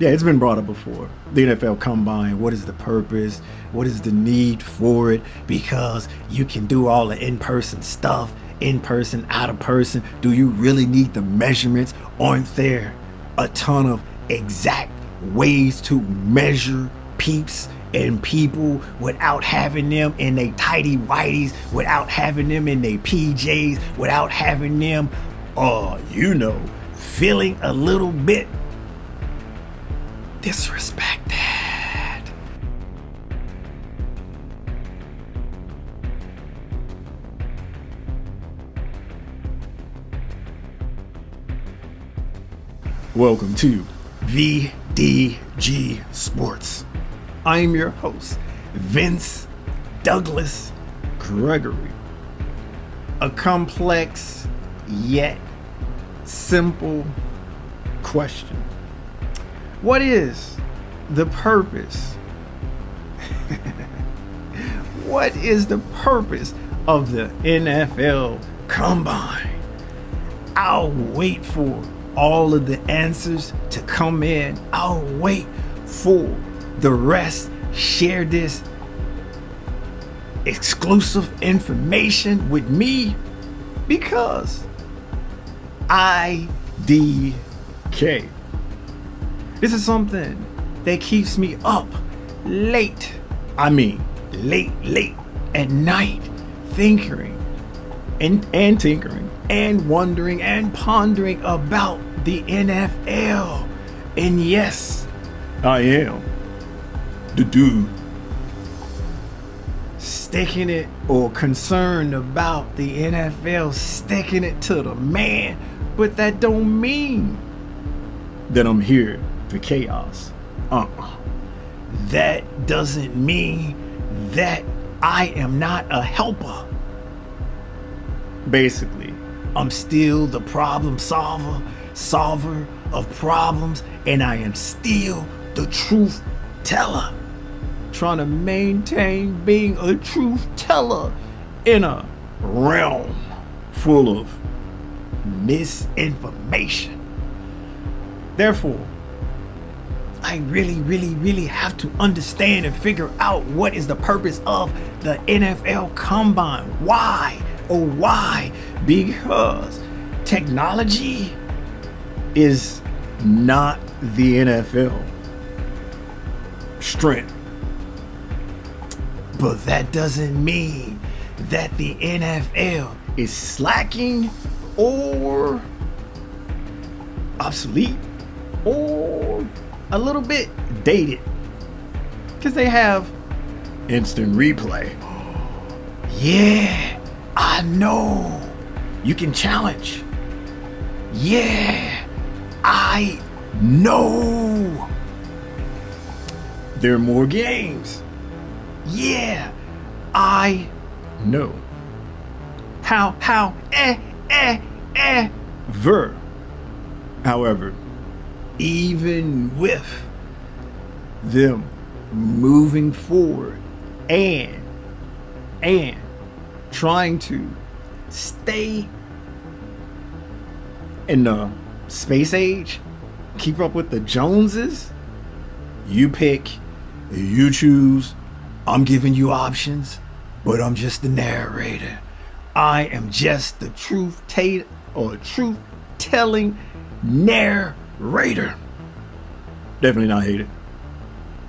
Yeah, it's been brought up before. The NFL Combine, what is the purpose? What is the need for it? Because you can do all the in-person stuff, in person, out of person. Do you really need the measurements? Aren't there a ton of exact ways to measure peeps and people without having them in they tighty whities, without having them in they PJs, without having them, feeling a little bit disrespected? Welcome to VDG Sports. I'm your host, Vince Douglas Gregory. A complex yet simple question. What is the purpose? What is the purpose of the NFL Combine? I'll wait for all of the answers to come in. I'll wait for the rest. Share this exclusive information with me because IDK. This is something that keeps me up late. Late at night, thinking and tinkering and wondering and pondering about the NFL. And yes, I am the dude sticking it or concerned about the NFL, sticking it to the man. But that don't mean that I'm here for chaos. That doesn't mean that I am not a helper. Basically, I'm still the problem solver of problems, and I am still the truth teller, trying to maintain being a truth teller in a realm full of misinformation. Therefore, I really have to understand and figure out what is the purpose of the NFL Combine. Why? Oh, why? Because technology is not the NFL strength. But that doesn't mean that the NFL is slacking or obsolete or a little bit dated, because they have instant replay. Yeah, I know. You can challenge. Yeah, I know. There are more games. Yeah, I know. However, even with them moving forward and trying to stay in the space age, keep up with the Joneses, you pick, you choose. I'm giving you options, but I'm just the narrator. I am just the truth telling narrator. Definitely not hated.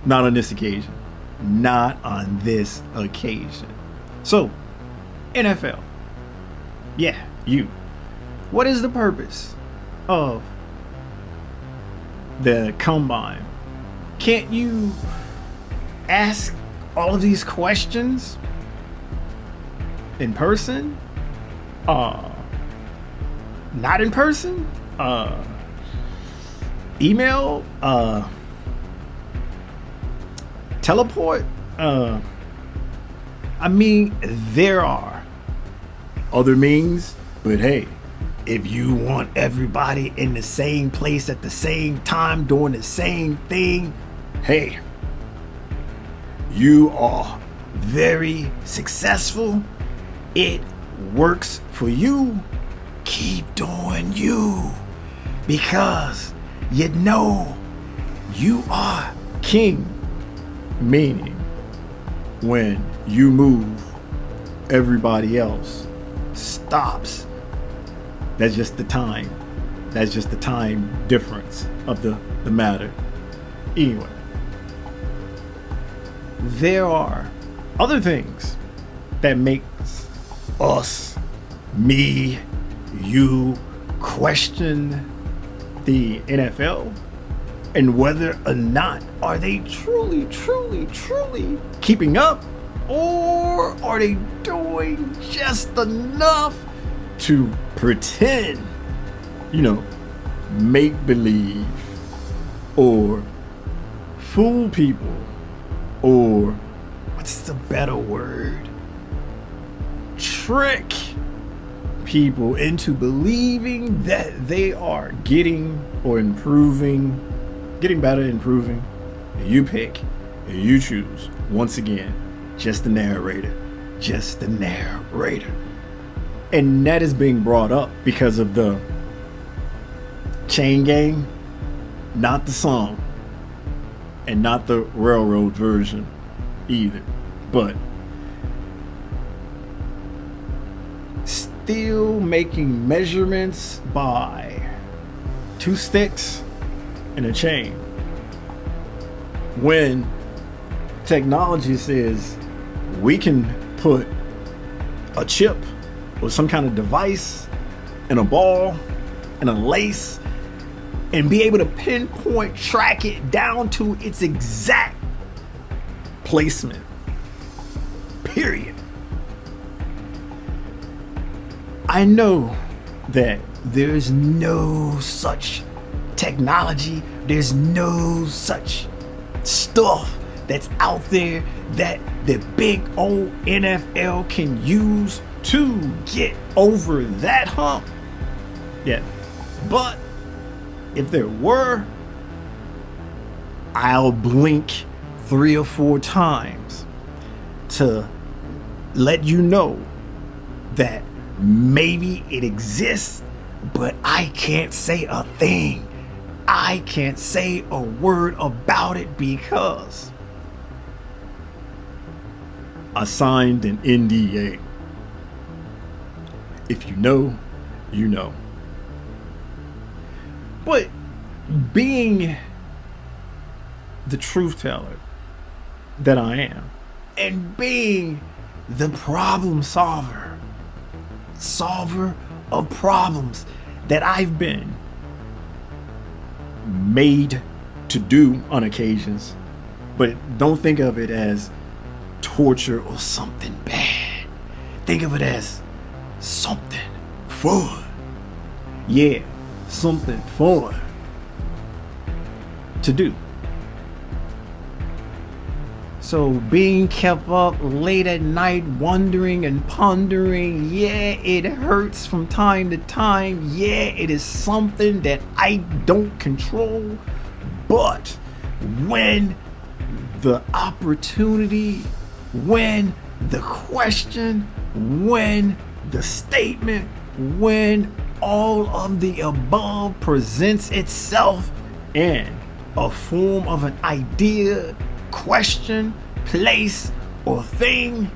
Not on this occasion. Not on this occasion. So, NFL. Yeah, you. What is the purpose of the Combine? Can't you ask all of these questions in person? Not in person? Email? Teleport? There are other means, but hey, if you want everybody in the same place at the same time doing the same thing, hey, you are very successful. It works for you. Keep doing you, because you know you are king. Meaning, when you move, everybody else stops. That's just the time. That's just the time difference of the matter. Anyway, there are other things that makes us, me, you, question the NFL and whether or not are they truly keeping up, or are they doing just enough to pretend, make believe or fool people, or what's the better word? Trick people into believing that they are getting or improving, getting better, improving. You pick, you choose. Once again, just the narrator. And that is being brought up because of the Chain Gang, not the song, and not the railroad version either, but still making measurements by 2 sticks and a chain, when technology says we can put a chip or some kind of device in a ball and a lace and be able to pinpoint, track it down to its exact placement. Period. I know that there's no such technology, there's no such stuff that's out there that the big old NFL can use to get over that hump. Yeah. But if there were, I'll blink 3 or 4 times to let you know that maybe it exists, but I can't say a thing. I can't say a word about it because I signed an NDA. If you know, you know. But being the truth teller that I am, and being the problem solver of problems that I've been made to do on occasions, but don't think of it as torture or something bad. Think of it as something fun. Yeah, something fun to do. So being kept up late at night, wondering and pondering, yeah, it hurts from time to time. Yeah, it is something that I don't control. But when the opportunity, when the question, when the statement, when all of the above presents itself in a form of an idea, question, place, or thing,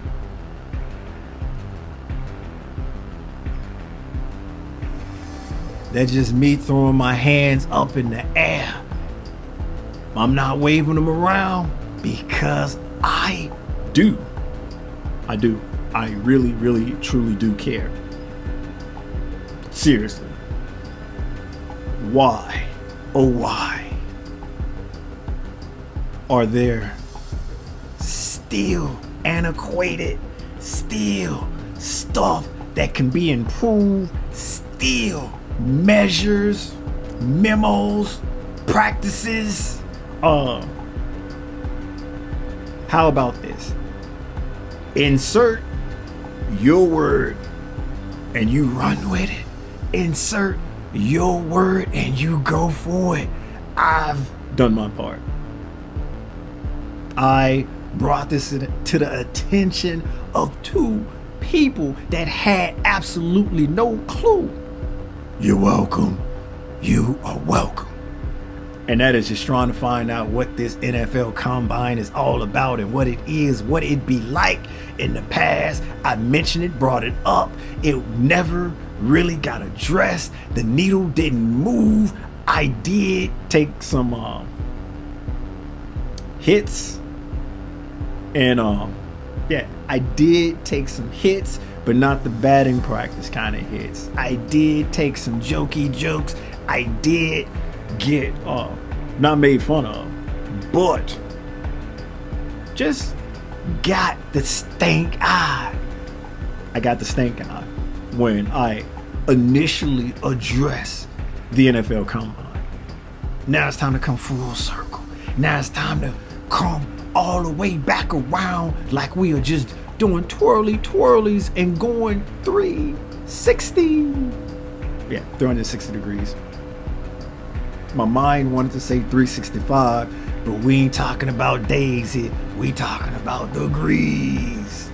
that's just me throwing my hands up in the air. I'm not waving them around because I do. I really, truly do care. Seriously. Why? Oh, why are there still antiquated, still stuff that can be improved, still measures, memos, practices? How about this? Insert your word and you run with it. Insert your word and you go for it. I've done my part. I brought this to the attention of 2 people that had absolutely no clue. You're welcome. You are welcome. And that is just trying to find out what this NFL Combine is all about and what it is, what it'd be like in the past. I mentioned it, brought it up. It never really got addressed. The needle didn't move. I did take some hits. And yeah, I did take some hits, but not the batting practice kind of hits. I did take some jokey jokes. I did get not made fun of, but just got the stank eye. I got the stank eye when I initially addressed the NFL Combine. Now it's time to come full circle. Now it's time to come all the way back around like we are just doing twirlies and going 360. Yeah, 360 degrees. My mind wanted to say 365, but we ain't talking about days here. We talking about degrees.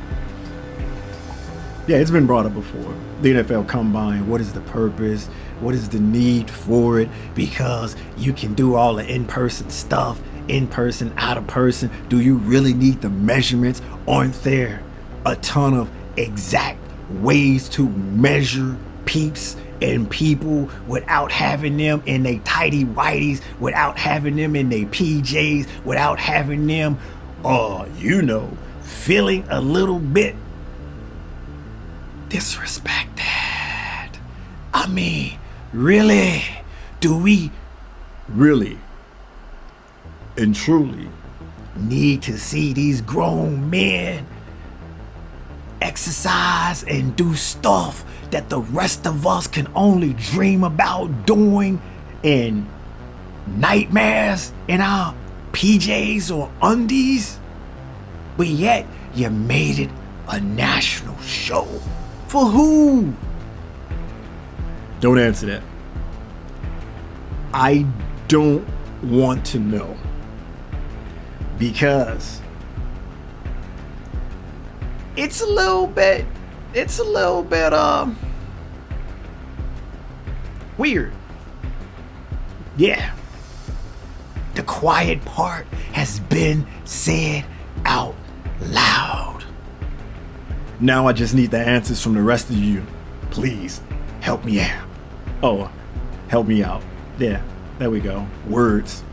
Yeah, it's been brought up before. The NFL Combine, what is the purpose? What is the need for it? Because you can do all the in-person stuff, in person, out of person. Do you really need the measurements? Aren't there a ton of exact ways to measure peeps and people without having them in they tighty whities, without having them in they PJs, without having them, feeling a little bit disrespected? I mean, really? Do we really and truly need to see these grown men exercise and do stuff that the rest of us can only dream about doing in nightmares in our PJs or undies? But yet you made it a national show. For who? Don't answer that. I don't want to know. Because it's a little bit weird. Yeah. The quiet part has been said out loud. Now I just need the answers from the rest of you. Please help me out. Oh, help me out. Yeah, there we go. Words.